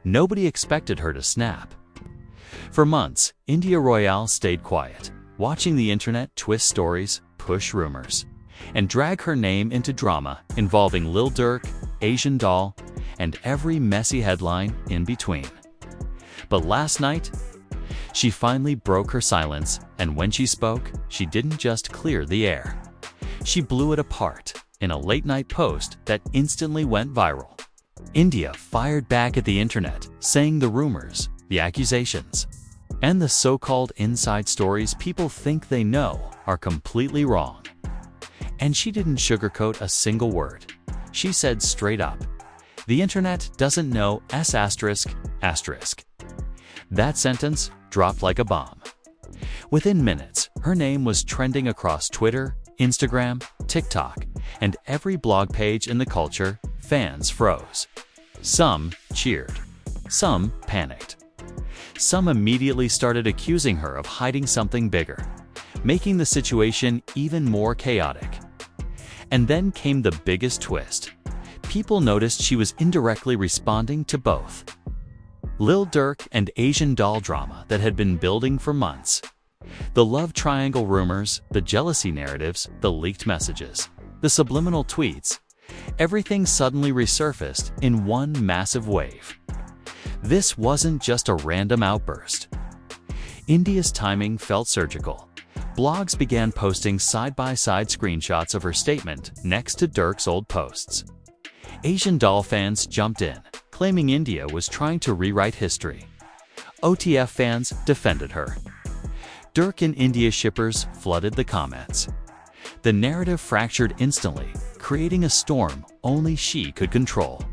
Nobody expected her to snap. For months, India Royale stayed quiet, watching the internet twist stories, push rumors, and drag her name into drama involving Lil Durk, Asian Doll, and every messy headline in between. But last night, she finally broke her silence, and when she spoke, she didn't just clear the air. She blew it apart in a late-night post that instantly went viral. India fired back at the internet, saying the rumors, the accusations, and the so-called inside stories people think they know are completely wrong. And she didn't sugarcoat a single word. She said straight up, "The internet doesn't know S***." That sentence dropped like a bomb. Within minutes, her name was trending across Twitter, Instagram, TikTok, and every blog page in the culture. Fans froze. Some cheered. Some panicked. Some immediately started accusing her of hiding something bigger, making the situation even more chaotic. And then came the biggest twist. People noticed she was indirectly responding to both. Lil Durk and Asian Doll drama that had been building for months. The love triangle rumors, the jealousy narratives, the leaked messages, the subliminal tweets, everything suddenly resurfaced in one massive wave. This wasn't just a random outburst. India's timing felt surgical. Blogs began posting side-by-side screenshots of her statement next to Durk's old posts. Asian Doll fans jumped in, claiming India was trying to rewrite history. OTF fans defended her. Durk and India shippers flooded the comments. The narrative fractured instantly, creating a storm only she could control.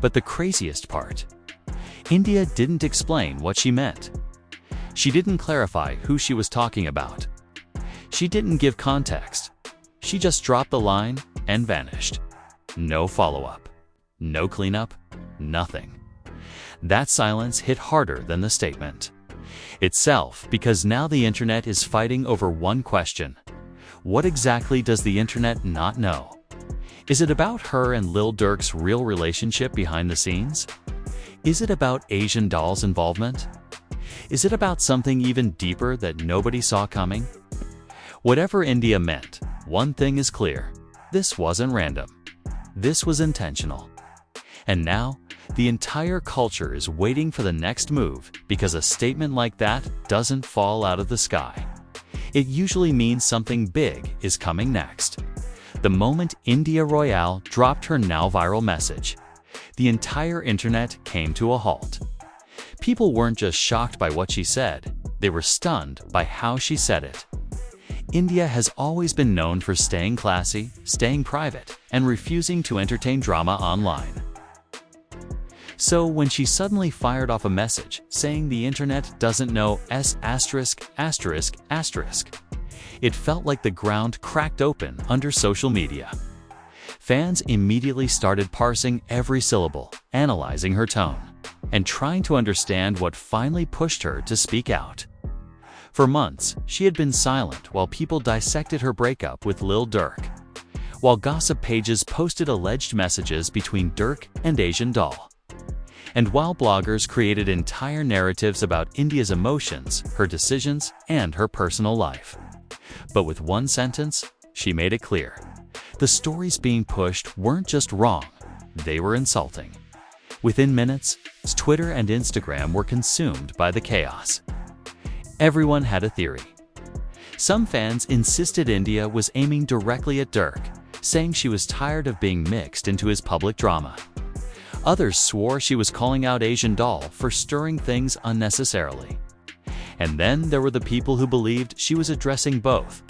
But the craziest part, India didn't explain what she meant. She didn't clarify who she was talking about. She didn't give context. She just dropped the line and vanished. No follow-up, no cleanup, nothing. That silence hit harder than the statement itself, because now the internet is fighting over one question. What exactly does the internet not know? Is it about her and Lil Durk's real relationship behind the scenes? Is it about Asian Doll's involvement? Is it about something even deeper that nobody saw coming? Whatever India meant, one thing is clear. This wasn't random. This was intentional. And now, the entire culture is waiting for the next move, because a statement like that doesn't fall out of the sky. It usually means something big is coming next. The moment India Royale dropped her now viral message, the entire internet came to a halt. People weren't just shocked by what she said, they were stunned by how she said it. India has always been known for staying classy, staying private, and refusing to entertain drama online. So when she suddenly fired off a message saying the internet doesn't know S***, it felt like the ground cracked open under social media. Fans immediately started parsing every syllable, analyzing her tone, and trying to understand what finally pushed her to speak out. For months, she had been silent while people dissected her breakup with Lil Durk, while gossip pages posted alleged messages between Durk and Asian Doll, and while bloggers created entire narratives about India's emotions, her decisions, and her personal life. But with one sentence, she made it clear. The stories being pushed weren't just wrong, they were insulting. Within minutes, Twitter and Instagram were consumed by the chaos. Everyone had a theory. Some fans insisted India was aiming directly at Durk, saying she was tired of being mixed into his public drama. Others swore she was calling out Asian Doll for stirring things unnecessarily. And then there were the people who believed she was addressing both,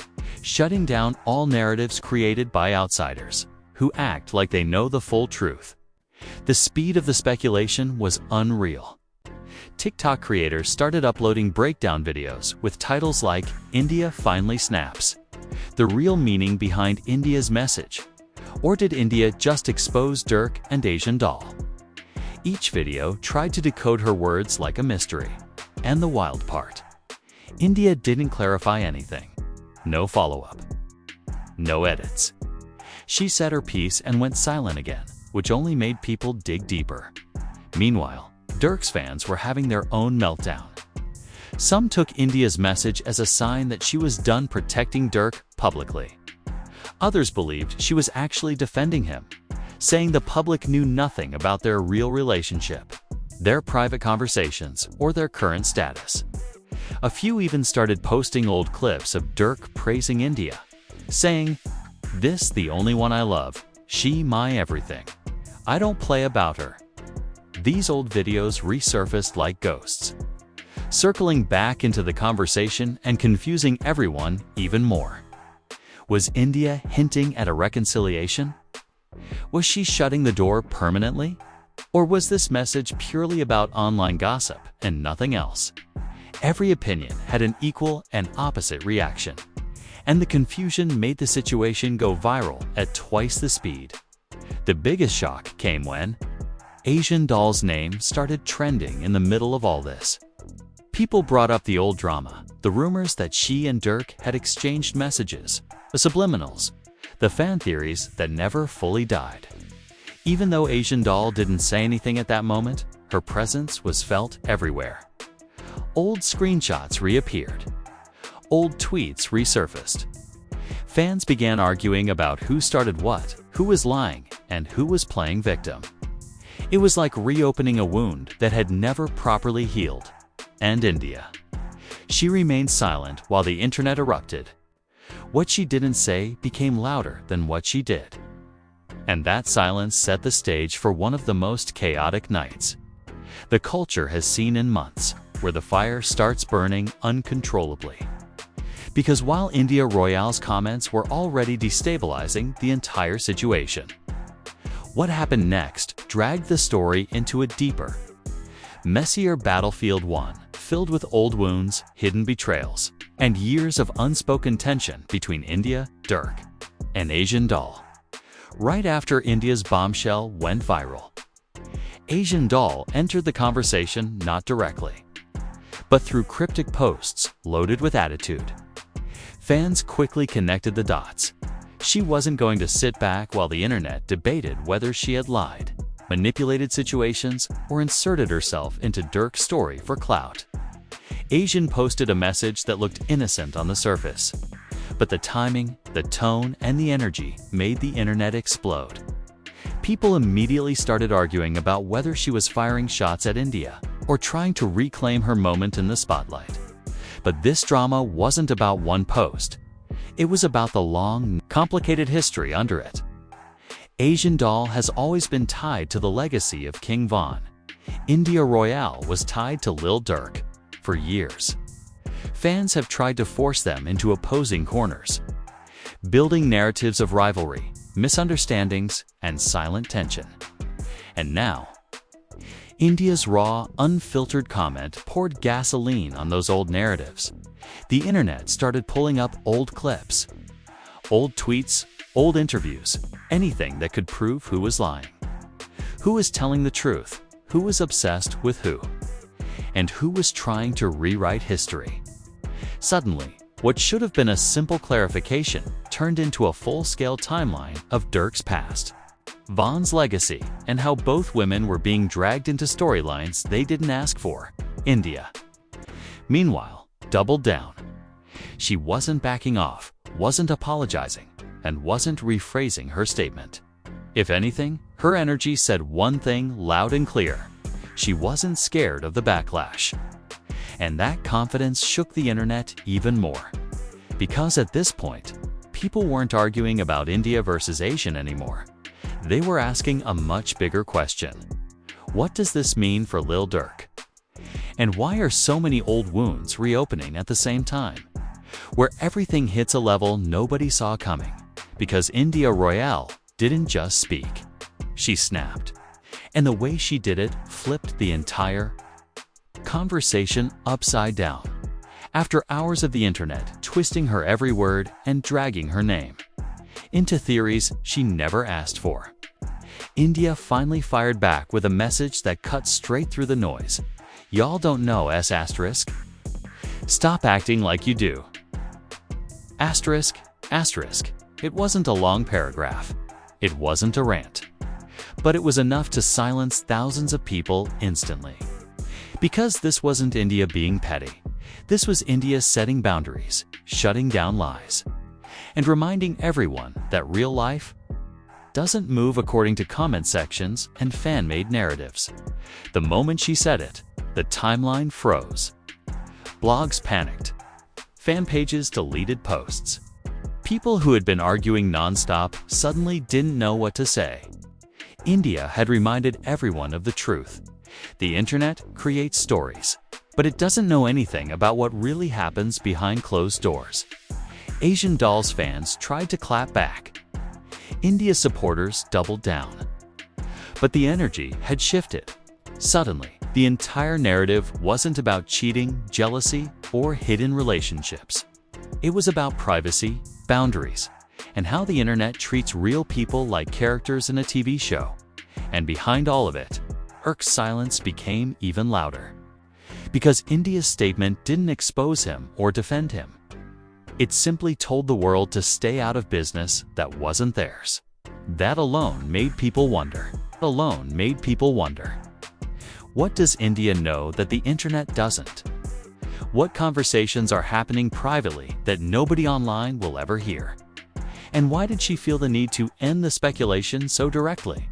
shutting down all narratives created by outsiders, who act like they know the full truth. The speed of the speculation was unreal. TikTok creators started uploading breakdown videos with titles like "India Finally Snaps," the real meaning behind India's message, or did India just expose Durk and Asian Doll? Each video tried to decode her words like a mystery. And the wild part, India didn't clarify anything. No follow-up. No edits. She said her piece and went silent again, which only made people dig deeper. Meanwhile, Durk's fans were having their own meltdown. Some took India's message as a sign that she was done protecting Durk publicly. Others believed she was actually defending him, saying the public knew nothing about their real relationship, their private conversations, or their current status. A few even started posting old clips of Durk praising India, saying, "This the only one I love, she my everything. I don't play about her." These old videos resurfaced like ghosts, circling back into the conversation and confusing everyone even more. Was India hinting at a reconciliation? Was she shutting the door permanently? Or was this message purely about online gossip and nothing else? Every opinion had an equal and opposite reaction, and the confusion made the situation go viral at twice the speed. The biggest shock came when Asian Doll's name started trending in the middle of all this. People brought up the old drama, the rumors that she and Durk had exchanged messages, the subliminals, the fan theories that never fully died. Even though Asian Doll didn't say anything at that moment, her presence was felt everywhere. Old screenshots reappeared. Old tweets resurfaced. Fans began arguing about who started what, who was lying, and who was playing victim. It was like reopening a wound that had never properly healed. And India. She remained silent while the internet erupted. What she didn't say became louder than what she did. And that silence set the stage for one of the most chaotic nights the culture has seen in months, where the fire starts burning uncontrollably. Because while India Royale's comments were already destabilizing the entire situation, what happened next dragged the story into a deeper, messier battlefield, one filled with old wounds, hidden betrayals, and years of unspoken tension between India, Durk, and Asian Doll. Right after India's bombshell went viral, Asian Doll entered the conversation not directly, but through cryptic posts loaded with attitude. Fans quickly connected the dots. She wasn't going to sit back while the internet debated whether she had lied, manipulated situations, or inserted herself into Durk's story for clout. Asian posted a message that looked innocent on the surface, but the timing, the tone, and the energy made the internet explode. People immediately started arguing about whether she was firing shots at India or trying to reclaim her moment in the spotlight. But this drama wasn't about one post. It was about the long, complicated history under it. Asian Doll has always been tied to the legacy of King Von. India Royale was tied to Lil Durk for years. Fans have tried to force them into opposing corners, building narratives of rivalry, misunderstandings, and silent tension. And now, India's raw, unfiltered comment poured gasoline on those old narratives. The internet started pulling up old clips, old tweets, old interviews, anything that could prove who was lying, who was telling the truth, who was obsessed with who, and who was trying to rewrite history. Suddenly, what should have been a simple clarification turned into a full-scale timeline of Durk's past, Von's legacy, and how both women were being dragged into storylines they didn't ask for. India, meanwhile, doubled down. She wasn't backing off, wasn't apologizing, and wasn't rephrasing her statement. If anything, her energy said one thing loud and clear: she wasn't scared of the backlash. And that confidence shook the internet even more. Because at this point, people weren't arguing about India versus Asian anymore. They were asking a much bigger question. What does this mean for Lil Durk? And why are so many old wounds reopening at the same time? Where everything hits a level nobody saw coming. Because India Royale didn't just speak. She snapped. And the way she did it flipped the entire conversation upside down. After hours of the internet twisting her every word and dragging her name into theories she never asked for, India finally fired back with a message that cut straight through the noise. Y'all don't know S***. Stop acting like you do. Asterisk. It wasn't a long paragraph. It wasn't a rant. But it was enough to silence thousands of people instantly. Because this wasn't India being petty. This was India setting boundaries, shutting down lies, and reminding everyone that real life doesn't move according to comment sections and fan-made narratives. The moment she said it, the timeline froze. Blogs panicked. Fan pages deleted posts. People who had been arguing non-stop suddenly didn't know what to say. India had reminded everyone of the truth. The internet creates stories, but it doesn't know anything about what really happens behind closed doors. Asian Doll's fans tried to clap back. India's supporters doubled down. But the energy had shifted. Suddenly, the entire narrative wasn't about cheating, jealousy, or hidden relationships. It was about privacy, boundaries, and how the internet treats real people like characters in a TV show. And behind all of it, Durk's silence became even louder. Because India's statement didn't expose him or defend him. It simply told the world to stay out of business that wasn't theirs. That alone made people wonder. What does India know that the internet doesn't? What conversations are happening privately that nobody online will ever hear? And why did she feel the need to end the speculation so directly?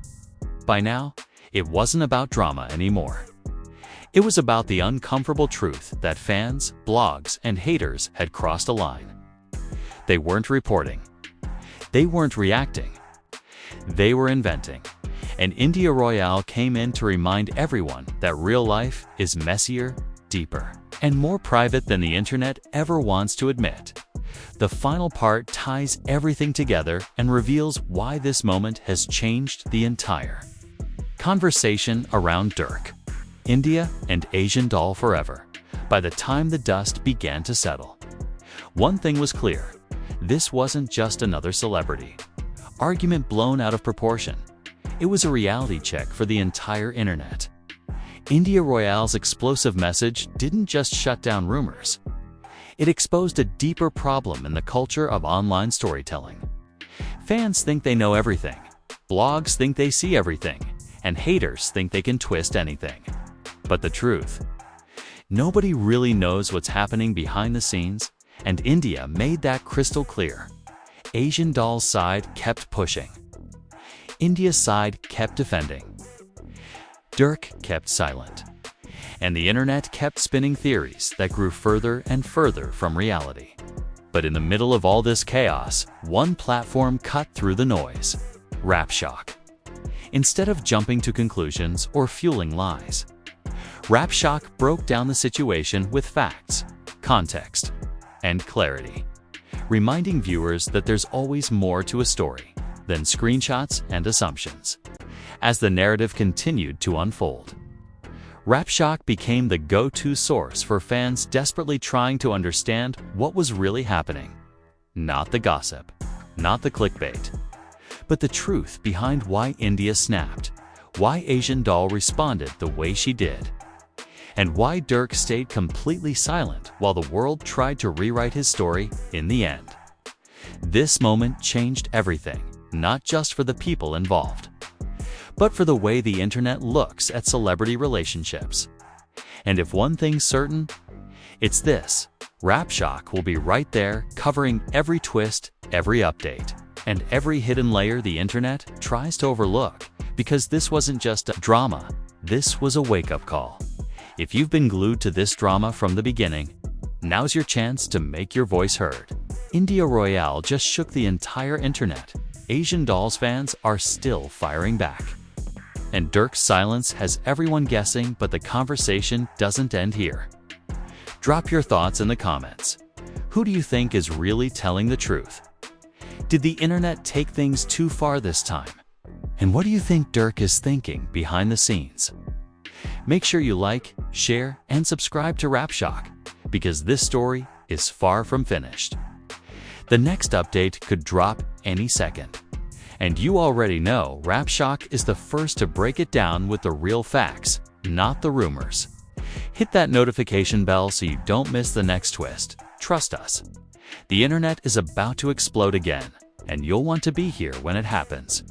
By now, it wasn't about drama anymore. It was about the uncomfortable truth that fans, blogs, and haters had crossed a line. They weren't reporting. They weren't reacting. They were inventing. And India Royale came in to remind everyone that real life is messier, deeper, and more private than the internet ever wants to admit. The final part ties everything together and reveals why this moment has changed the entire conversation around Durk, India, and Asian Doll forever. By the time the dust began to settle, one thing was clear. This wasn't just another celebrity argument blown out of proportion. It was a reality check for the entire internet. India Royale's explosive message didn't just shut down rumors. It exposed a deeper problem in the culture of online storytelling. Fans think they know everything. Blogs think they see everything. And haters think they can twist anything. But the truth? Nobody really knows what's happening behind the scenes, and India made that crystal clear. Asian Doll's side kept pushing. India's side kept defending. Durk kept silent. And the internet kept spinning theories that grew further and further from reality. But in the middle of all this chaos, one platform cut through the noise: RapShock. Instead of jumping to conclusions or fueling lies, RapShock broke down the situation with facts, context, and clarity, reminding viewers that there's always more to a story than screenshots and assumptions. As the narrative continued to unfold, RapShock became the go-to source for fans desperately trying to understand what was really happening. Not the gossip, not the clickbait, but the truth behind why India snapped, why Asian Doll responded the way she did, and why Durk stayed completely silent while the world tried to rewrite his story in the end. This moment changed everything, not just for the people involved, but for the way the internet looks at celebrity relationships. And if one thing's certain, it's this: RapShock will be right there covering every twist, every update, and every hidden layer the internet tries to overlook, because this wasn't just a drama, this was a wake-up call. If you've been glued to this drama from the beginning, now's your chance to make your voice heard. India Royale just shook the entire internet. Asian Doll's fans are still firing back. And Durk's silence has everyone guessing, but the conversation doesn't end here. Drop your thoughts in the comments. Who do you think is really telling the truth? Did the internet take things too far this time? And what do you think Durk is thinking behind the scenes? Make sure you like, share, and subscribe to RapShock, because this story is far from finished. The next update could drop any second. And you already know RapShock is the first to break it down with the real facts, not the rumors. Hit that notification bell so you don't miss the next twist. Trust us. The internet is about to explode again, and you'll want to be here when it happens.